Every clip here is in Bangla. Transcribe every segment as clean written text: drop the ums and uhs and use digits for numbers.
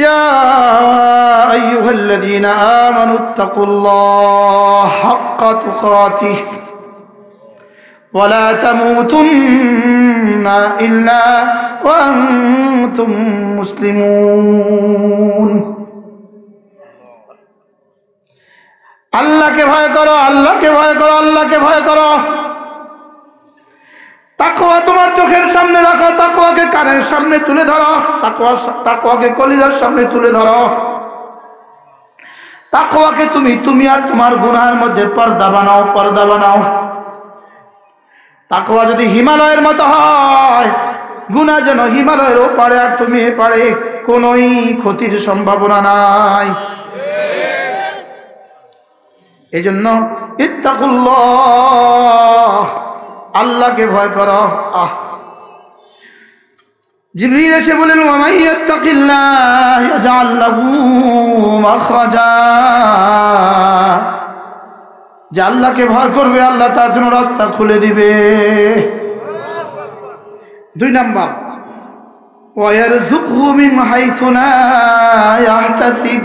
ইয়া আইয়ুহাল্লাযীনা আমানুত্তাকুল্লাহা হাক্কা তুকাতিহি ওয়া লা তামুতুন্না ইল্লা ওয়া আনতুম মুসলিমুন। আল্লাহকে ভয় করো, আল্লাহকে ভয় করো, আল্লাহকে ভয় করো। তাকওয়া তোমার চোখের সামনে রাখো, তাকওয়াকে কানের সামনে তুলে ধরো, তাকওয়াকে কলিজার সামনে তুলে ধরো। তাকওয়াকে তুমি আর তোমার গুনাহের মধ্যে পর্দা বানাও, পর্দা বানাও। তাকওয়া যদি হিমালয়ের মতো হয়, গুনাহ যেন হিমালয়ের ওপারে আর তুমি এপারে, কোনোই ক্ষতির সম্ভাবনা নাই। এজন্য ইত্তাকুল্লাহ, আল্লাহকে ভয় করো। জিবরিল এসে বলেন ওয়া মান ইয়াত্তাকিল্লাহ ইয়াজআল লাহু মাখরাজা, যে আল্লাহকে ভয় করবে আল্লাহ তার জন্য রাস্তা খুলে দিবে। 2 নাম্বার ওয়া ইয়ারযুকহু মিন হাইথু লা ইয়াহতাসিব,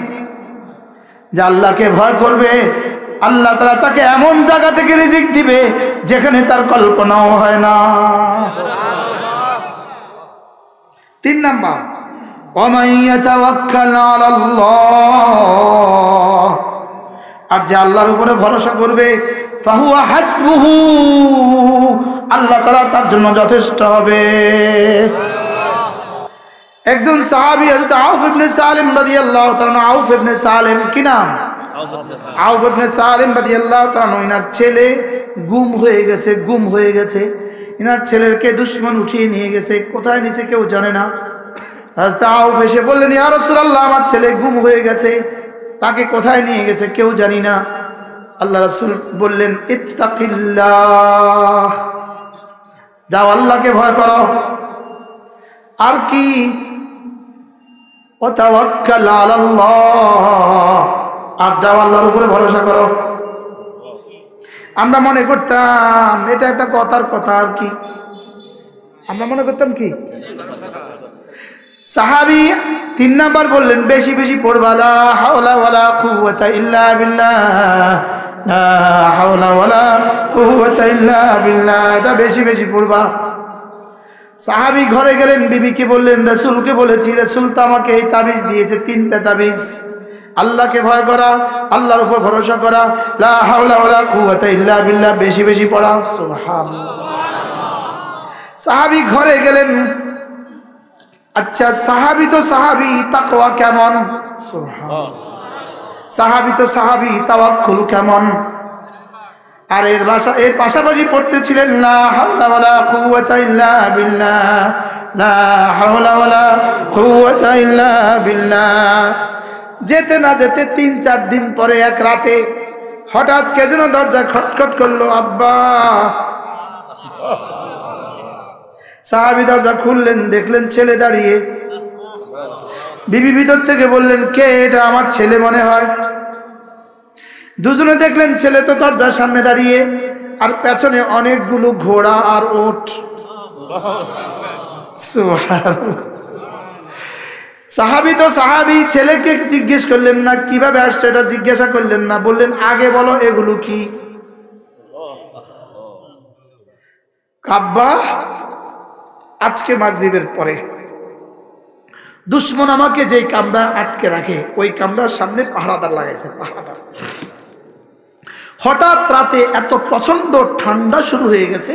যে আল্লাহকে ভয় করবে আল্লাহ তাআলা তাকে এমন জায়গা থেকে রিজিক দিবে যেখানে তার কল্পনাও হয় না। 3 নাম্বার ওয়া মান ইয়াতাওয়াক্কাল আলাল্লাহ, আর যে আল্লাহর উপরে ভরসা করবে ফাহুয়া হাসবুহু, আল্লাহ তাআলা তার জন্য যথেষ্ট হবে। একজন সাহাবী হযরত আউফ ইবনে সালিম রাদিয়াল্লাহু তাআলা, আউফ ইবনে সালিম কি নাম? আউফ ইবনে সালিম রাদিয়াল্লাহু তাআলা, ইনার ছেলে গুম হয়ে গেছে, গুম হয়ে গেছে। ইনার ছেলেকে দুশমন উঠিয়ে নিয়ে গেছে, কোথায় নিচে কেউ জানে না। হযরত আউফ এসে বললেন ইয়া রাসূলুল্লাহ, আমার ছেলে গুম হয়ে গেছে, তাকে কোথায় নিয়ে গেছে কেউ জানি না। আল্লাহ রাসূল বললেন ইত্তাকিল্লাহ, যাও আল্লাহকে ভয় করো। আর কি ওয়া তাওয়াক্কাল আলাল্লাহ, আর যাও আল্লাহর উপরে ভরসা করো। আমরা মনে করতাম এটা একটা কথার কথা, আর কি আমরা মনে করতাম কি সাহাবী 3 নাম্বার বললেন বেশি বেশি পড়বা লা হাওলা ওয়ালা কুওয়াতা ইল্লা বিল্লাহ, লা হাওলা ওয়ালা কুওয়াতা ইল্লা বিল্লাহ, এটা বেশি বেশি পড়বা। সাহাবী ঘরে গেলেন, বিবিকে বললেন রাসূলকে বলেছি, রাসূল তো আমাকে এই তাবিজ দিয়েছে, 3টা তাবিজ। আল্লাহকে ভয় করা, আল্লাহর উপর ভরসা করা, লা হাওলা ওয়ালা কুওয়াতা ইল্লা বিল্লাহ, বেশি বেশি পড়া। সুবহানাল্লাহ। সাহাবী ঘরে গেলেন। আচ্ছা সাহাবী তো সাহাবী, তাকওয়া কেমন? সুবহানাল্লাহ। সাহাবী তো সাহাবী, তাওয়াক্কুল কেমন? আর এর পাশাপাশি পড়তেছিলেন লা হাওলা ওয়ালা কুওয়াতা ইল্লা বিল্লাহ, লা হাওলা ওয়ালা কুওয়াতা ইল্লা বিল্লাহ। যেতে না যেতে 3-4 দিন পরে এক রাতে হঠাৎ কে যেন দরজা খটখট করলো, আব্বা। সাহাবী দরজা খুললেন, দেখলেন ছেলে দাঁড়িয়ে। বিবি ভিতর থেকে বললেন কে এটা? আমার ছেলে মনে হয়। দুজনে দেখলেন ছেলে তো দরজার সামনে দাঁড়িয়ে, আর পেছনে অনেকগুলো ঘোড়া আর ওট। সুবহানাল্লাহ। সাহাবী তো সাহাবী, ছেলেকে জিজ্ঞেস করলেন না কিভাবে আসছে, এটা জিজ্ঞাসা করলেন না, বললেন আগে বলো এগুলো কি? আব্বা আজকে মাগরিবের পরে দুশমন আমাকে যেই কামরা আটকে রাখে ওই কামরার সামনে পাহারাদার লাগাইছে, পাহারাদার। হঠাৎ রাতে এত প্রচন্ড ঠান্ডা শুরু হয়ে গেছে,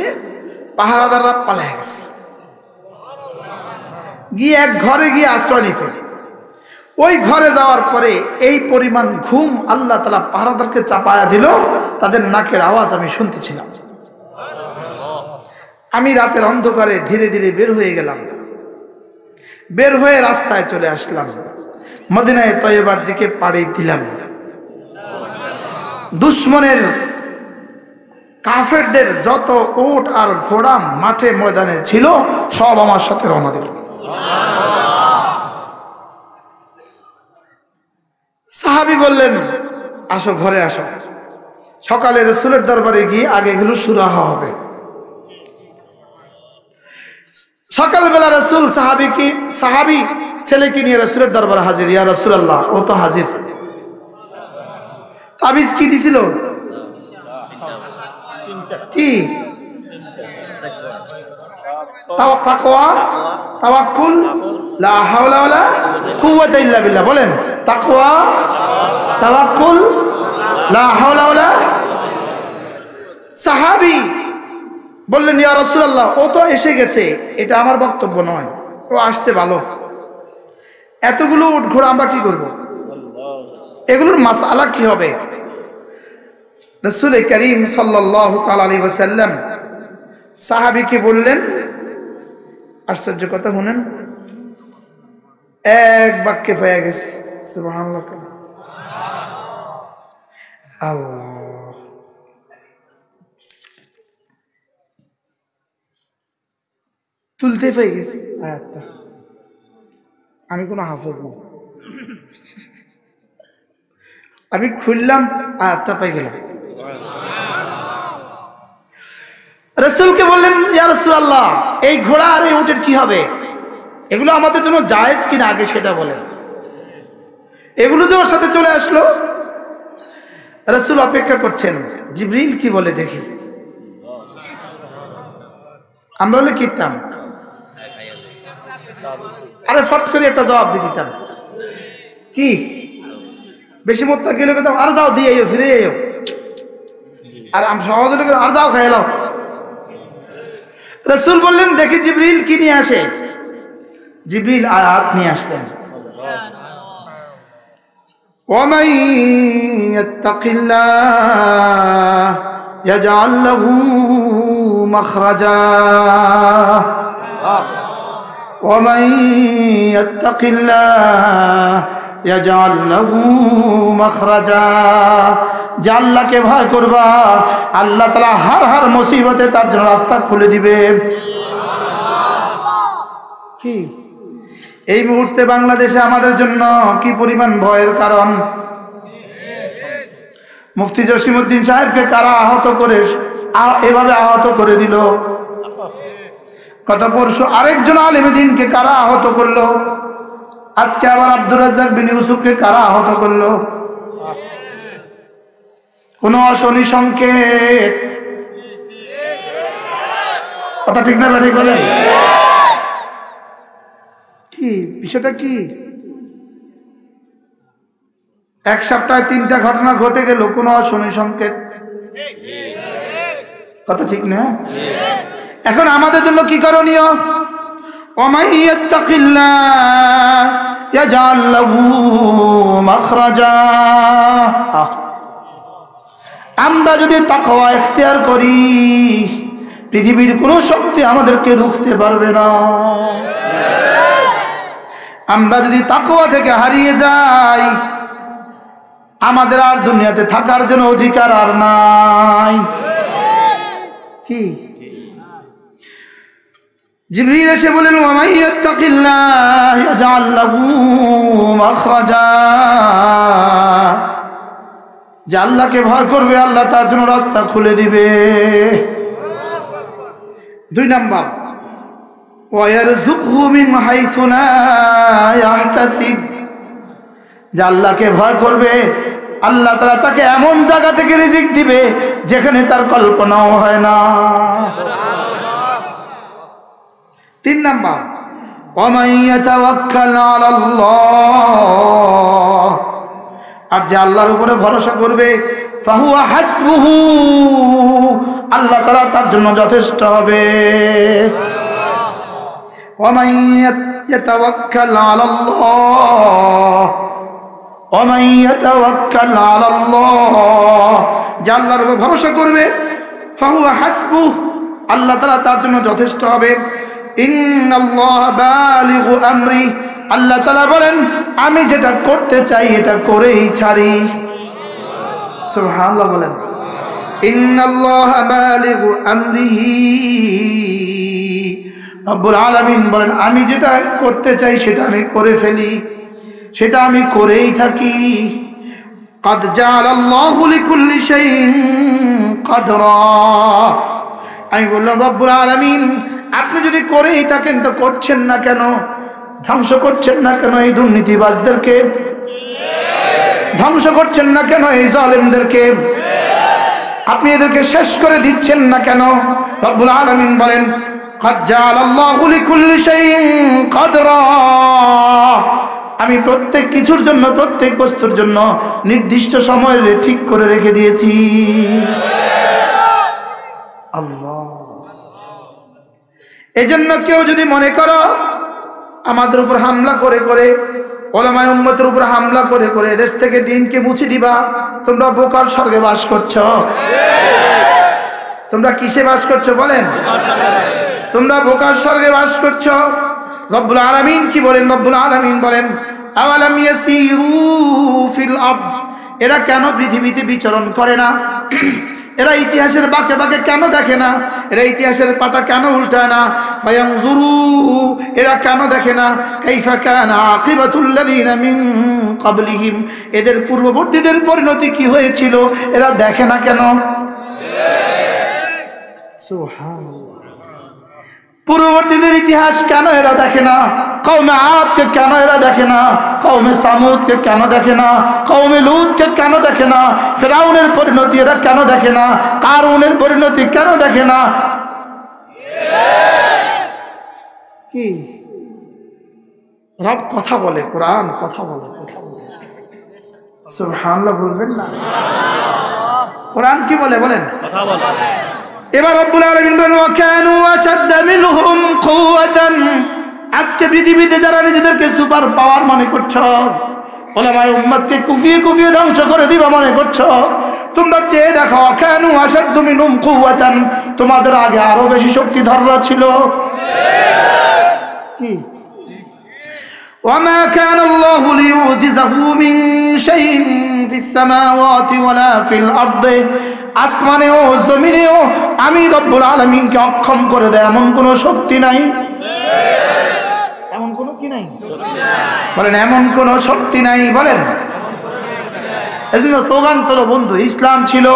পাহারাদাররা পালায় গেছে, গিয়ে এক ঘরে গিয়ে আশ্রয় নিছে। ওই ঘরে যাওয়ার পরে এই পরিমাণ ঘুম আল্লাহ তাআলা পাহারাদারকে চাপায়া দিল, তাদের নাকের আওয়াজ আমি শুনতেছিলাম। আমি রাতের অন্ধকারে ধীরে ধীরে বের হয়ে গেলাম, বের হয়ে রাস্তায় চলে আসলাম, মদিনায়ে তয়্যিবার দিকে পাড়ি দিলাম। দুশমনের কাফেরদের যত উট আর ঘোড়া মাঠে ময়দানে ছিল সব আমার সাথে রওনা দিল। সাহাবী বললেন আসো ঘরে আসো, সকালে রাসূলের দরবারে গিয়ে আগে এগুলো সুরাহ হবে। সকালবেলা রাসূল সাহাবী ছেলেকে নিয়ে রাসূলের দরবারে হাজির, ইয়া রাসূলুল্লাহ। ও তো হাজির। তাবিজ কি দিছিল? কি? তাকওয়া, তাওয়াক্কুল, লা হাওলা ওয়ালা কুওয়াতা ইল্লা বিল্লাহ। বলেন তাকওয়া, তাওয়াক্কুল, লা হাওলা ওয়ালা। সাহাবী বললেন, ইয়া রাসূলুল্লাহ, ও তো এসে গেছে, এটা আমার বক্তব্য নয়, ও আসছে ভালো। এতগুলো উট ঘোড়া আমরা কি করব? এগুলোর মাসআলা কি হবে? রাসূল করিম সাল্লাল্লাহু তাআলা আলাইহি ওয়াসাল্লাম সাহাবীকে বললেন, আশ্চর্য কথা শুনেন, এক বাক্যে পেয়ে গেছে। সুবহানাল্লাহ। আল্লাহ, তুলতে পেয়ে গেছি আয়াতটা। আমি কোনো হাফেজ না, আমি খুললাম, আয়াতটা পেয়ে গেলাম। রাসূলকে বললেন, ইয়া রাসূলুল্লাহ, এই ঘোড়া আর এই উটের কি হবে? এগুলো আমাদের জন্য জায়েজ কিনা আগে সেটা বলেন। এগুলো যে ওর সাথে চলে আসলো, রাসূল অপেক্ষা করছেন জিবরিল কি বলে দেখি। আমরা হলে কিতাম, আরে ফট করে একটা জবাব দিয়ে দিতাম। কি বেশি মত গেলে কথা, আর যাও দিয়ে আইও, ফিরে আইও। আর আমি সহজে আর যাও খাই লাও। রাসূল বললেন, দেখি জিবরিল কি নিয়ে আসে। জিবরিল আয়াত নিয়ে আসলেন, ওয়ামান ইয়াত্তাকিল্লাহ ইয়াজআল লাহু মাখরাজা ওয়ামান ইয়াত্তাকিল্লাহ ইয়াজআল লাহু মাখরাজা। যে আল্লাহকে ভয় করবা, আল্লাহ তাআলা হর হর মুসিবতে তার জন্য রাস্তা খুলে দিবে। কি এই মুহূর্তে বাংলাদেশে আমাদের জন্য কি পরিমাণ ভয়ের কারণ। মুফতি জসিমউদ্দিন সাহেবকে কারা আহত করে, এভাবে আহত করে দিল। গত পরশু আরেকজন আলেম দ্বীনকে কারা আহত করলো। আজকে আবার আব্দুর রাজ্জাক বিন ইউসুফকে কারা আহত করলো। কোন অশনি সংকেত, কথা ঠিক না ঠিক বলেন? কি বিষয়টা কি? এক সপ্তাহে 3টা ঘটনা ঘটে গেল, কোন অশনি সংকেত, কথা ঠিক না? এখন আমাদের জন্য কি করণীয়? ওয়ামান ইয়াত্তাকিল্লাহ ইয়াজআল লাহু মাখরাজা। আমরা যদি তাকওয়া ইখতিয়ার করি, পৃথিবীর কোনো শক্তি আমাদেরকে রুখতে পারবে না। আমরা যদি তাকওয়া থেকে হারিয়ে যাই, আমাদের আর দুনিয়াতে থাকার জন্য অধিকার আর নাই। কি জিবরিল এসে বলেন, ওয়ামান ইয়াত্তাকিল্লাহ ইয়াজআল লাহু মাখরাজা। যে আল্লাহকে ভয় করবে, আল্লাহ তার জন্য রাস্তা খুলে দিবে। 2 নাম্বার, ওয়ায়ারযুকহু মিন হাইসু লা ইয়াহতাসিব। যে আল্লাহকে ভয় করবে, আল্লাহ তাআলা তাকে এমন জায়গা থেকে রিজিক দিবে যেখানে তার কল্পনাও হয় না। 3 নাম্বার, ওয়ামান ইয়াতাওয়াক্কাল আলাল্লাহ। আর যে আল্লাহর উপরে ভরসা করবে, ফাহুয়া হাসবুহু, আল্লাহ তাআলা তার জন্য যথেষ্ট হবে। ওয়ামান ইয়াতাওয়াক্কাল আলাল্লাহ, ওয়ামান ইয়াতাওয়াক্কাল আলাল্লাহ, যে আল্লাহর উপরে ভরসা করবে, ফাহুয়া হাসবুহু, আল্লাহ তাআলা তার জন্য যথেষ্ট হবে। ইন্নাল্লাহা বালিগু আমরি, আল্লাহ তাআলা বলেন, আমি যেটা করতে চাই এটা করেই ছাড়ি। সুবহানাল্লাহ বলেন। ইন্নাল্লাহা বালিগু আমরিহি, রব্বুল আলামিন বলেন, আমি যেটা করতে চাই সেটা আমি করে ফেলি, সেটা আমি করেই থাকি। قد جعل الله لكل شيء قدرا। আমি বললাম, রব্বুল আলামিন আপনি যদি করেই থাকেন তো করছেন না কেন? ধ্বংস করছেন না কেন এই দুর্নীতিবাজদেরকে? ধ্বংস করছেন না কেন এই জালেমদেরকে? আপনি এদেরকে শেষ করে দিচ্ছেন না কেন? রব্বুল আলামিন বলেন, قد جعل الله لكل شيء قدرا, আমি প্রত্যেক কিছুর জন্য, প্রত্যেক বস্তুর জন্য নির্দিষ্ট সময় ঠিক করে রেখে দিয়েছি। আল্লাহ, এজন্য কেউ যদি মনে করো আমাদের উপর হামলা করে করে, ওলামায়ে উম্মতের উপর হামলা করে করে দেশ থেকে দিনকে মুছে দিবা, তোমরা বোকার স্বর্গে বাস করছো। তোমরা কিসে বাস করছো বলেন? তোমরা বোকার স্বর্গে বাস করছো। রব্বুল আলামিন কি বলেন? রব্বুল আলামিন বলেন, আওয়ালাম ইয়াসিরু ফিল আরদ, এরা কেন পৃথিবীতে বিচরণ করে না? এরা ইতিহাসের বাঁকে বাঁকে কেন দেখে না? এরা ইতিহাসের পাতা কেন উল্টায় না? ফায়ানজুরু, এরা কেন দেখে না? কাইফা কানা আকিবাতুল লাযিনা মিন ক্বাবলিহিম, এদের পূর্ববর্তীদের পরিণতি কি হয়েছিল এরা দেখে না কেন? সুবহানাল্লাহ, পূর্ববর্তীদের ইতিহাস কেন এরা দেখে না? কওমে আদকে কেন এরা দেখে না? কওমে সামুদকে কেন দেখে না? কওমে লূতকে কেন দেখে না? ফিরাউনের পরিণতি এরা কেন দেখে না? কারুনের পরিণতি কেন দেখে না? কি রব কথা বলে, কোরআন কথা বলে, কথা বলে। সুবহানাল্লাহ বলবেন না? কোরআন কি বলে বলেন? কথা বলে। এবার রব্বুল আলামিন বলেন, ওয়া কানু আশাদ্দা মিনহুম কুওয়াতান, আজকে পৃথিবীতে যারা নিজেদেরকে সুপার পাওয়ার মনে করছো, ওলামায়ে উম্মতকে কুফিয়ে কুফিয়ে ধ্বংস করে দিবা মনে করছো, তোমরা চেয়ে দেখো, কানু আশাদ্দু মিনহুম কুওয়াতান, তোমাদের আগে আরো বেশি শক্তিধররা ছিল। কি ওয়ামা কানা আল্লাহু লিউজিজাহু মিন শাইইন ফিস সামাওয়াতি ওয়ালা ফিল আরদি, আসমানেও জমিনেও আমি রব্বুল আলামিনকে অক্ষম করে দেয় এমন কোনো শক্তি নাই। এমন কোনো কি নাই বলেন? এমন কোনো শক্তি নাই বলেন। এজন্য স্লোগান তোলো বন্ধু, ইসলাম ছিল,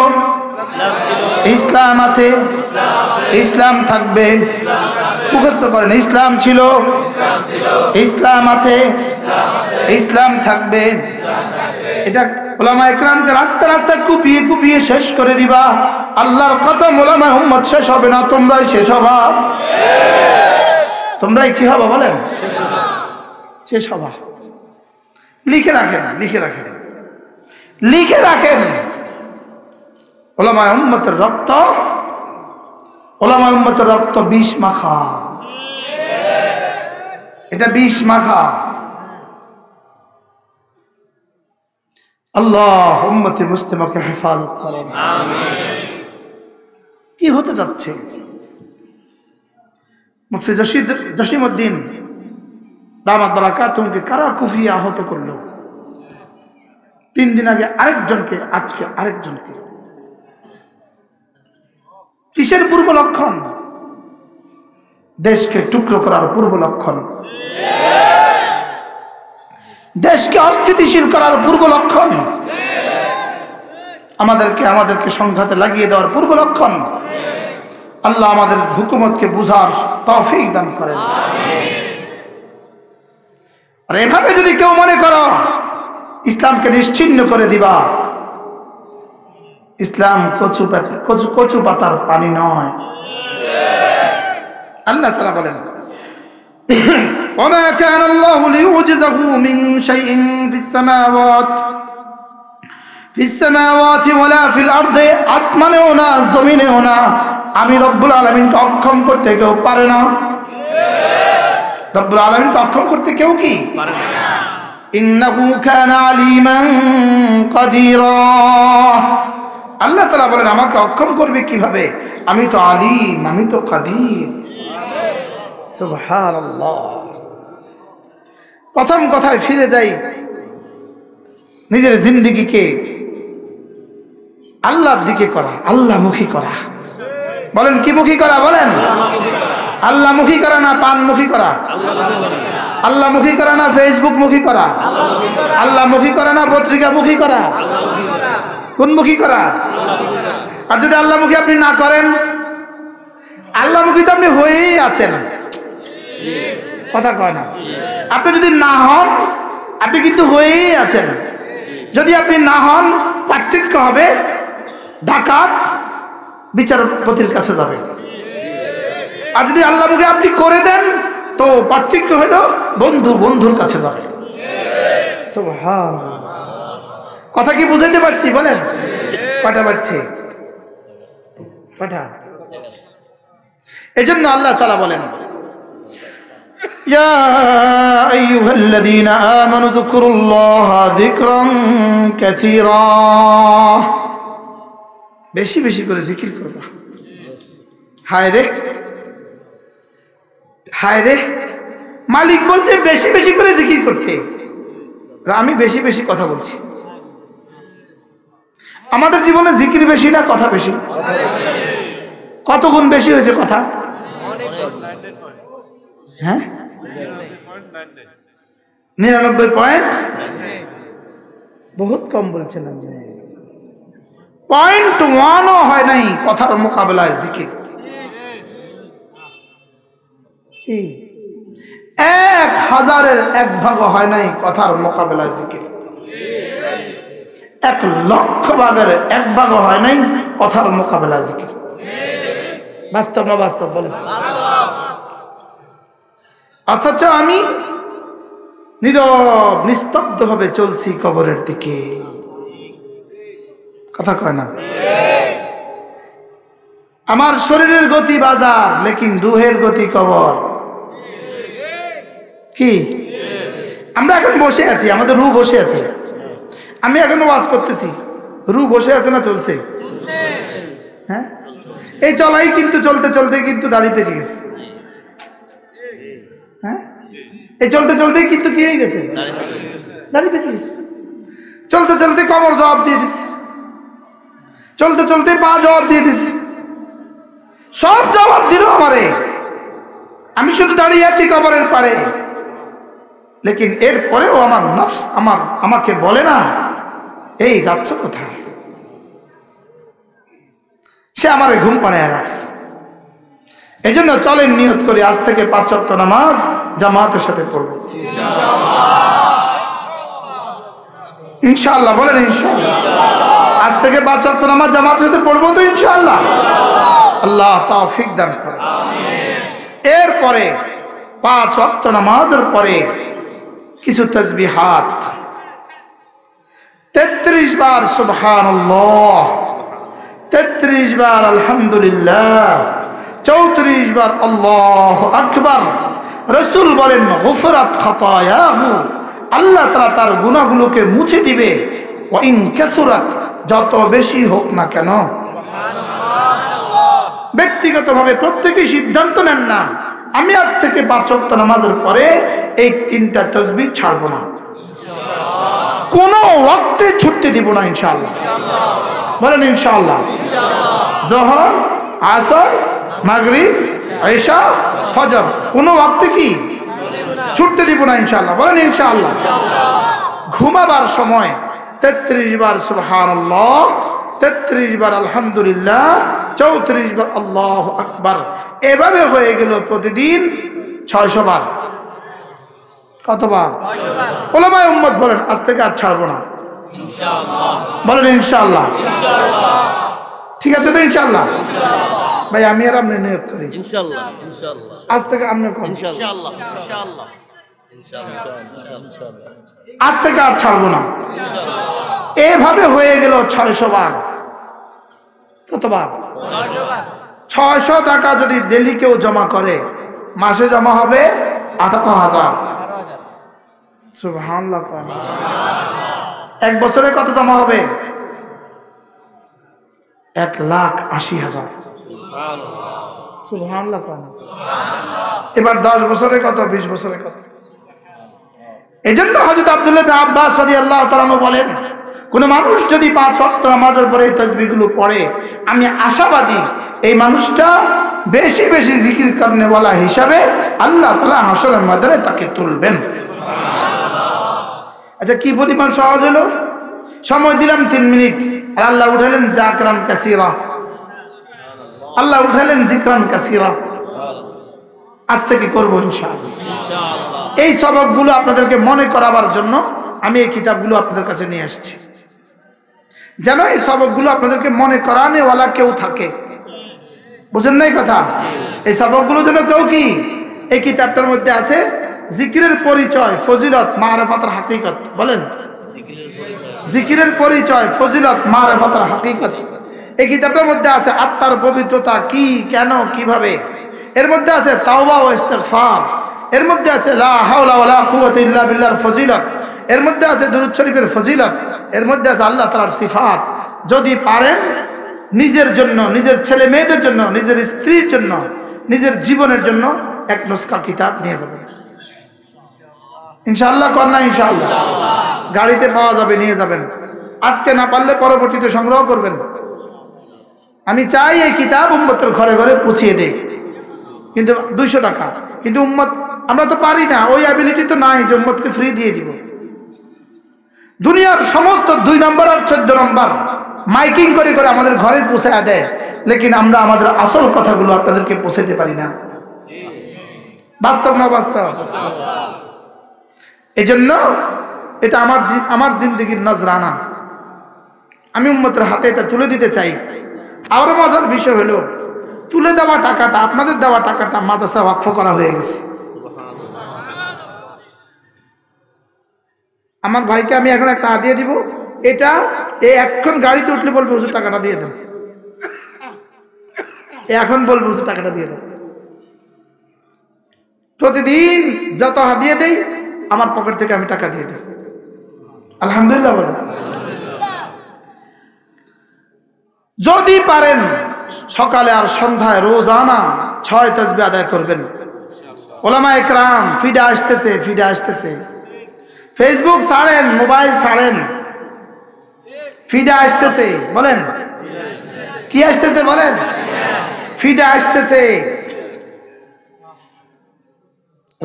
ইসলাম আছে, ইসলাম থাকবে। মুখস্থ করেন, ইসলাম ছিল, ইসলাম আছে, ইসলাম থাকবে। এটা উলামায়ে কেরামকে রাস্তা রাস্তা কুপিয়ে কুপিয়ে শেষ করে দিবা। আল্লাহর কসম, উলামায়ে উম্মত শেষ হবে না, তোমরাই শেষ হবা। তোমরাই কি হবা বলেন? শেষ হবা। লিখে রাখেন, লিখে রাখেন, লিখে রাখেন। উলামায়ে উম্মতের রক্ত, উলামায়ে উম্মতের রক্ত বিষ মাখা, এটা বিষ মাখা। আল্লাহ উম্মতে মুসলিমাকে হেফাজত করেন, আমিন। কি হতে যাচ্ছে? মুফতি জসিমউদ্দিন দামাত বারাকাতুহুকে কারা কুফিয়ে আহত করলো? 3 দিন আগে আরেকজনকে, আজকে আরেকজনকে। কিসের পূর্ব লক্ষণ? দেশকে টুকরো করার পূর্ব লক্ষণ, দেশকে অস্থিতিশীল করার পূর্ব লক্ষণ, আমাদেরকে সংঘাতে লাগিয়ে দেওয়ার পূর্ব লক্ষণ। আল্লাহ আমাদের হুকুমতকে বুঝার তৌফিক দান করেন। আর এভাবে যদি কেউ মনে করো ইসলামকে নিশ্চিহ্ন করে দিবা, ইসলাম কচু পাতার পানি নয়। আল্লাহ তাআলা বলেন, وما كان الله ليعجزه من شيء في السماوات ولا في الأرض, আসমানেও না জমিনেও না আমি রব্বুল আলামিনকে অক্ষম করতে কেউ পারে না। রব্বুল আলামিনকে অক্ষম করতে কেউ কি পারে না। ইন্নাহু কানা আলিমান কাদিরা, আল্লাহ তাআলা বলেন আমাকে অক্ষম করবে কিভাবে? আমি তো আলিম, আমি তো কাদির। সুবহানাল্লাহ। প্রথম কথায় ফিরে যাই, নিজের জিন্দেগিকে আল্লাহর দিকে করা, আল্লাহমুখী করা। বলেন কি মুখী করা? বলেন আল্লাহমুখী করা, না পানমুখী করা? আল্লাহমুখী করা না ফেসবুক মুখী করা? আল্লাহমুখী করা না পত্রিকামুখী করা? কোন মুখী করা? আর যদি আল্লাহমুখী আপনি না করেন, আল্লাহমুখী তো আপনি হয়েই আছেন। কথা কয় না। আপনি যদি না হন, আপনি কিন্তু হয়েই আছেন। যদি আপনি না হন, পার্থক্য হবে ডাকাত বিচারপতির কাছে যাবে। আর যদি আল্লাহকে আপনি করে দেন, তো পার্থক্য হলো বন্ধু বন্ধুর কাছে যাবে। সুবহানাল্লাহ। কথা কি বুঝাইতে পারছি? বলেন কয়টা বাজছে? কয়টা? এজন্য আল্লাহ তাআলা বলেন, ইয়া আইয়ুহাল্লাযীনা আমানু যকুরুল্লাহা যিকরান কাসীরা। বেশি বেশি করে জিকির করবা। হায় রে, হায় রে, মালিক বলছে বেশি বেশি করে জিকির করতে, আমি বেশি বেশি কথা বলছি। আমাদের জীবনে জিকির বেশি না কথা বেশি? কত গুণ বেশি হয়েছে কথা? হ্যাঁ, 99 বহুত কম বলছেন। 0.1ও হয় নাই কথার মোকাবেলায় জিকির। 1000-এর 1 ভাগও হয় নাই কথার মোকাবেলায় জিকির। 1,00,000 ভাগের 1 ভাগও হয় নাই কথার মোকাবেলায় জিকির। বাস্তব না বাস্তব? বলেন। অথচ আমি নীরব নিস্তব্ধ ভাবে চলছি কবরের দিকে। কথা কয় না? আমার শরীরের গতি বাজার, লেকিন রুহের গতি কবর। কি আমরা এখন বসে আছি, আমাদের রূহ বসে আছে। আমি এখন ওয়াজ করতেছি, রূহ বসে আছে না চলছে? হ্যাঁ, এই চলাই কিন্তু চলতে চলতে কিন্তু দাঁড়িয়ে পেকে গেছে। হ্যাঁ, এই চলতে চলতে কিন্তু কি হয়ে গেছে? দাঁড়িয়ে পেকে গেছে। চলতে চলতে কবর জবাব দিয়ে দিচ্ছে, চলতে চলতে পা জবাব দিয়ে দিচ্ছে, সব জবাব দিল আমারে। আমি শুধু দাঁড়িয়ে আছি কবরের পাড়ে, লেকিন এর পরেও আমার নফস আমাকে বলে না এই যাচ্ছ কোথায়। সে আমারে ঘুম পাড়ায় রাখছে। এই জন্য চলেন নিয়ত করি, আজ থেকে 5 ওয়াক্ত নামাজ জামাতের সাথে পড়বো ইনশাআল্লাহ। বলেন ইনশাআল্লাহ। আজ থেকে 5 ওয়াক্ত নামাজ জামাতের সাথে পড়বো তো ইনশাআল্লাহ। আল্লাহ তৌফিক দান করেন। এরপরে 5 ওয়াক্ত নামাজের পরে কিছু তাসবিহাত, 33 বার সুবহানাল্লাহ, 33 বার আলহামদুলিল্লাহ, 34 বার আল্লাহু আকবার। রাসূল বলেন গুফরাত খাতায়াহু, আল্লাহ তাআলা তার গুনাহগুলোকে মুছে দিবে। ওয়া ইন কাসুরাত, যত বেশি হোক না কেন। ব্যক্তিগতভাবে প্রত্যেকেই সিদ্ধান্ত নেন না, আমি আজ থেকে 5 ওয়াক্ত নামাজের পরে এই 3টা তাসবিহ ছাড়বো না, কোন ওয়াক্তে ছুটতে দিব না ইনশাআল্লাহ। বলেন ইনশাআল্লাহ। যোহর, আসর, মাগরিব, ইশা, ফজর, কোন ওয়াক্তে কি ছুটতে দিব না ইনশাআল্লাহ। বলেন ইনশাআল্লাহ। ঘুমাবার সময় 33 বার সুবহানাল্লাহ, 33 বার আলহামদুলিল্লাহ, 34 বার আল্লাহু আকবার। এভাবে হয়ে গেল প্রতিদিন 600 বার। কতবার? উলামায়ে উম্মত বলেন আজ থেকে আর ছাড়বো না ইনশাআল্লাহ। বলেন ইনশাআল্লাহ। ঠিক আছে তো ইনশাআল্লাহ। ভাই আমি আর আপনি নিয়ত করি ইনশাআল্লাহ। ইনশাআল্লাহ আজ থেকে আমরা কোন ইনশাআল্লাহ। ইনশাআল্লাহ। ইনশাআল্লাহ আজ থেকে আর ছাড়বো না। এভাবে হয়ে গেল 600 বার। কতবার? 600 টাকা যদি ডেলি কেউ জমা করে, মাসে জমা হবে 18,000। সুবহানাল্লাহ। 1 বছরে কত জমা হবে? 1,80,000। সুবহানাল্লাহ। এবার 10 বছরে কত? 20 বছরে কত? এজন্য হযরত আব্দুল্লাহ ইবনে আব্বাস রাদিয়াল্লাহু তাআলা বলেন, কোন মানুষ যদি 5 ওয়াক্ত নামাজের পরে এই তাসবিহগুলো পড়ে, আমি আশাবাদী এই মানুষটা বেশি বেশি জিকির করনে ওয়ালা হিসাবে আল্লাহ তাআলা হাশরের ময়দানে তাকে তুলবেন। আচ্ছা, কি পরিমাণ সহজ হলো? সময় দিলাম 3 মিনিট, আর আল্লাহ উঠালেন যাকরান কাসীরা, আল্লাহ উঠালেন জিকরান কাসীরা। আজ থেকে করবো ইনশাআল্লাহ। এই সবকগুলো আপনাদেরকে মনে করাবার জন্য আমি এই কিতাবগুলো আপনাদের কাছে নিয়ে আসছি, যেন এই সবকগুলো আপনাদেরকে মনে করানেওয়ালা কেউ থাকে। বুঝেন নাই কথা? এই সবকগুলো যেন কেউ কি, এই কিতাবটার মধ্যে আছে জিকিরের পরিচয়, ফজিলত, মারিফাতের হাকিকত। বলেন, জিকিরের পরিচয়, ফজিলত, মারিফাতের হাকিকত। এই কিতাবটার মধ্যে আছে আত্মার পবিত্রতা কি, কেন, কিভাবে। এর মধ্যে আছে তাওবা ও ইস্তিগফার। এর মধ্যে আছে লা হাওলা ওয়ালা কুওয়াতা ইল্লা বিল্লাহর ফজিলত। এর মধ্যে আছে দুরূদ শরীফের ফজিলত। এর মধ্যে আছে আল্লাহ তাআলার সিফাত। যদি পারেন নিজের জন্য, নিজের ছেলে মেয়েদের জন্য, নিজের স্ত্রীর জন্য, নিজের জীবনের জন্য এক নুসখা কিতাব নিয়ে যাবেন ইনশাআল্লাহ। কর না ইনশাআল্লাহ? গাড়িতে পাওয়া যাবে, নিয়ে যাবেন। আজকে না পারলে পরবর্তীতে সংগ্রহ করবেন। আমি চাই এই কিতাব উম্মতের ঘরে ঘরে পৌঁছিয়ে দেই, কিন্তু 200 টাকা। কিন্তু উম্মত, আমরা তো পারি না, ওই অ্যাবিলিটি তো নাই যে উম্মতকে ফ্রি দিয়ে দিব। দুনিয়ার সমস্ত 2 নম্বর আর 14 নম্বর মাইকিং করে করে আমাদের ঘরে পৌঁছে দেয়, লেকিন আমরা আমাদের আসল কথাগুলো আপনাদেরকে পৌঁছাতে পারি না। বাস্তব না বাস্তব? এই জন্য এটা আমার জিন্দগির নজরানা। আমি উম্মতের হাতে এটা তুলে দিতে চাই। আরো মজার বিষয় হলো, তুলে দেওয়া টাকাটা, আপনাদের দেওয়া টাকাটা মাদ্রাসা ওয়াকফ করা হয়ে গেছে। আমার ভাইকে আমি এখন একটা দিয়ে দিব, এটা এখন গাড়িতে উঠলে বলবে হুজুর টাকাটা দিয়ে দেন। এখন বলবে হুজুর টাকাটা দিয়ে দেন। প্রতিদিন যত হাদিয়া দেই আমার পকেট থেকে আমি টাকা দিয়ে দেই। আলহামদুলিল্লাহ বলেন। যদি পারেন সকালে আর সন্ধ্যায় রোজানা 6 তাসবিহ আদায় করবেন। ওলামা একরাম ফিডা আসতেছে। ফেসবুক ছাড়েন, মোবাইল ছাড়েন, ফিডা আসতেছে। বলেন, কি আসতেছে? বলেন, ফিডা আসতেছে।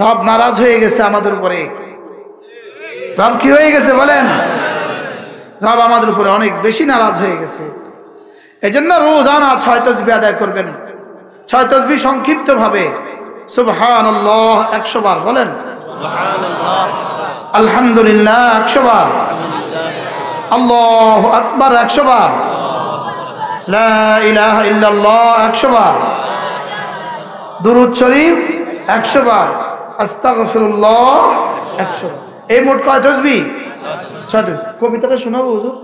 রব নারাজ হয়ে গেছে আমাদের উপরে। রব কি হয়ে গেছে? বলেন, রব আমাদের উপরে অনেক বেশি নারাজ হয়ে গেছে। এজন্য রোজানা 6 তাসবিহ আদায় করবেন। 6 তাসবিহ সংক্ষিপ্ত ভাবে সুবহানাল্লাহ 100 বার বলেন, আলহামদুলিল্লাহ 100 বার, আল্লাহু আকবার 100 বার, লা ইলাহা ইল্লাল্লাহ 100 বার, দুরূদ শরীফ 100 বার, আস্তাগফিরুল্লাহ 100 বার। এই মোট কয় তাসবিহ? 6 তাসবিহ। কবিতাটা শোনাবো হুজুর?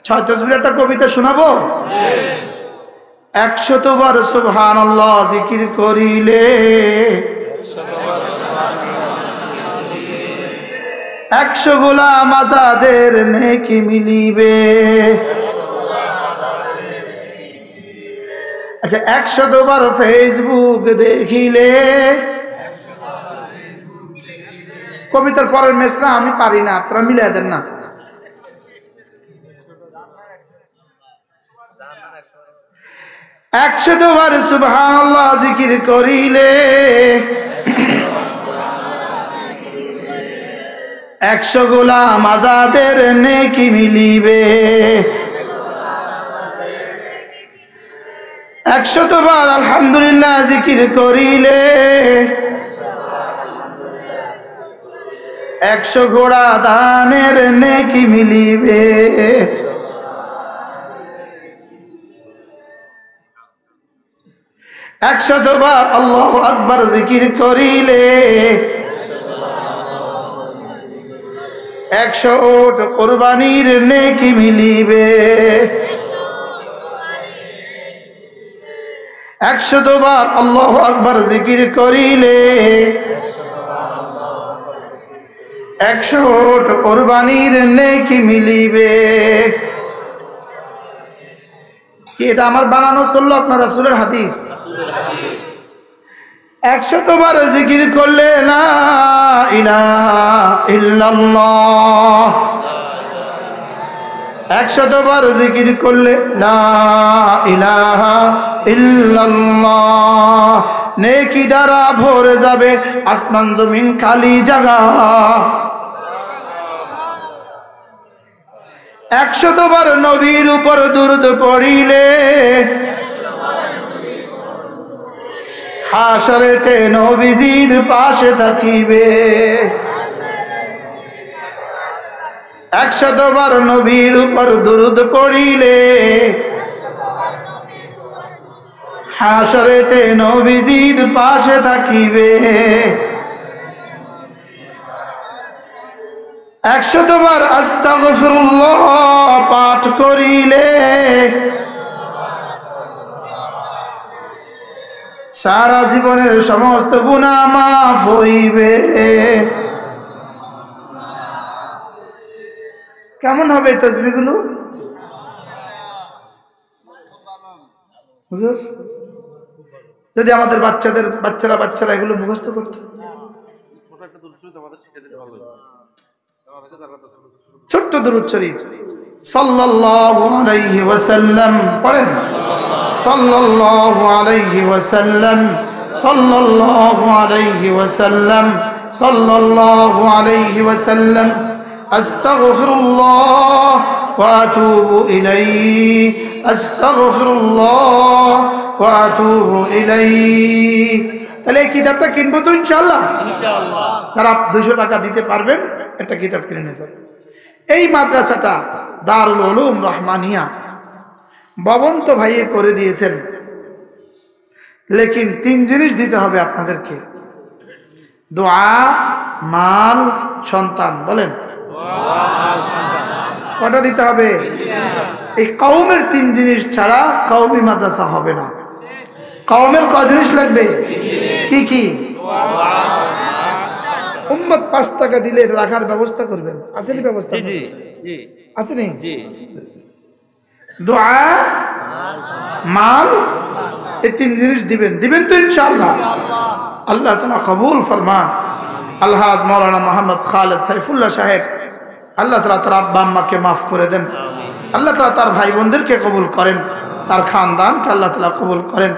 6 তাসবিহের একটা কবিতা শোনাবো? 100 বার সুবহানাল্লাহ জিকির করিলে 100 গোলাম আজাদের নেকি মিলিবে। আচ্ছা, 100 বার ফেসবুক দেখিলে। কবিতার পরের মেসরা আমি পারি না, আপনারা মিলে দেন না। 100 বার সুবহানাল্লাহ জিকির করিলে 100 গোলাম আজাদের নেকি মিলিবে। 100 বার আলহামদুলিল্লাহ জিকির করিলে 100 ঘোড়া দানের নেকি মিলিবে। একশত বার আল্লাহু আকবার জিকির করিলে 100 ওট কুরবানির নেকি মিলিবে। 100 বার আল্লাহু আকবার জিকির করিলে 100 ওট কুরবানির নেকি মিলিবে। এটা আমার বানানো সুন্নাত না রাসূলের হাদিস? 100 বার জিকির করলে লা ইলাহা ইল্লাল্লাহ, 100 বার জিকির করলে লা ইলাহা ইল্লাল্লাহ, নেকি দ্বারা ভরে যাবে আসমান জমিন খালি জায়গা। 100 বার নবীর উপর দুরূদ পড়িলে হাশরেতে নবীজির পাশে থাকিবে। 100 বার নবীর উপর দুরূদ পড়িলে হাশরেতে নবীজির পাশে থাকিবে। 100 বার আস্তাগফিরুল্লাহ পাঠ করিলে সারা জীবনের সমস্ত গুনাহ মাফ হইবে। কেমন হবে এই তাসবিহগুলো হুজুর? যদি আমাদের বাচ্চারা এগুলো মুখস্থ করত, ছোট্ট দুরূদ শরীফ সাল্লাল্লাহু আলাইহি ওয়াসাল্লাম পড়েন, সাল্লাল্লাহু আলাইহি ওয়াসাল্লাম, সাল্লাল্লাহু আলাইহি ওয়াসাল্লাম, সাল্লাল্লাহু আলাইহি ওয়াসাল্লাম, আস্তাগফিরুল্লাহ ওয়া আতুবু ইলাইহি, আস্তাগফিরুল্লাহ ওয়া আতুবু ইলাইহি। তাহলে এই কিতাবটা কিনবো তো ইনশাআল্লাহ? ইনশাআল্লাহ। যারা 200 টাকা দিতে পারবেন একটা কিতাব কিনে নিয়ে যাবেন। এই মাদ্রাসাটা দারুল উলুম রহমানিয়া ভবন তো ভাইয়ে করে দিয়েছেন, লেকিন 3 জিনিস দিতে হবে আপনাদেরকে, দোয়া, মাল, সন্তান। বলেন কটা দিতে হবে? এই কওমের 3 জিনিস ছাড়া কওমি মাদ্রাসা হবে না। কওমের ক জিনিস লাগবে? কি কি? উম্মত 5 টাকা দিলে রাখার ব্যবস্থা করবেন, আছে নি ব্যবস্থা? জি জি আছে নি? জি। দোয়া, মাল, এই 3 জিনিস দিবেন তো ইনশাআল্লাহ? আল্লাহ তাআলা কবুল ফরমান। আলহাজ মাওলানা মোহাম্মদ খালেদ সাইফুল্লাহ সাহেব, আল্লাহ তাআলা তার আব্বা আম্মাকে মাফ করে দেন, আল্লাহ তাআলা তার ভাই বোনদেরকে কবুল করেন, তার খানদানকে আল্লাহ তাআলা কবুল করেন।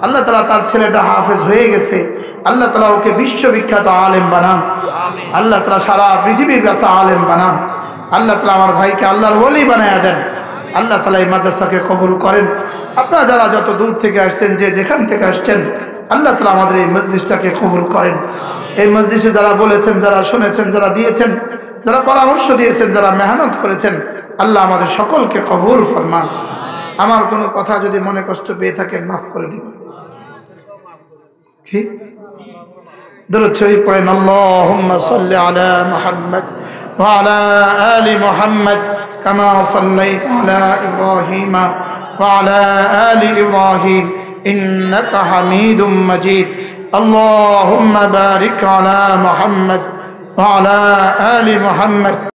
আল্লাহ তাআলা তার ছেলেটা হাফেজ হয়ে গেছে, আল্লাহ তাআলা ওকে বিশ্ববিখ্যাত আলেম বানান, আল্লাহ তাআলা সারা পৃথিবীর কাছে আলেম বানান, আল্লাহ তাআলা আমার ভাইকে আল্লাহর ওলি বানায়া দেন, আল্লাহ তাআলা এই মাদ্রাসাকে কবুল করেন। আপনারা যারা যত দূর থেকে আসছেন, যে যেখান থেকে আসছেন, আল্লাহ তাআলা আমাদের এই মজলিসটাকে কবুল করেন। এই মজলিসে যারা বলেছেন, যারা শুনেছেন, যারা দিয়েছেন, যারা পরামর্শ দিয়েছেন, যারা মেহনত করেছেন, আল্লাহ আমাদের সকলকে কবুল ফরমান। আমার কোনো কথা যদি মনে কষ্ট পেয়ে থাকেন মাফ করে দিন। কি দরুদ শরীফ পড়েন, আল্লাহুম্মা সাল্লি আলা মুহাম্মদ ওয়া আলা আলি মুহাম্মদ কামা সাল্লাইতা আলা ইব্রাহিমা ওয়া আলা আলি ইব্রাহিম ইন্নাকা হামিদুম মাজিদ। আল্লাহুম্মা বারিক আলা মুহাম্মদ ওয়া আলা আলি মুহাম্মদ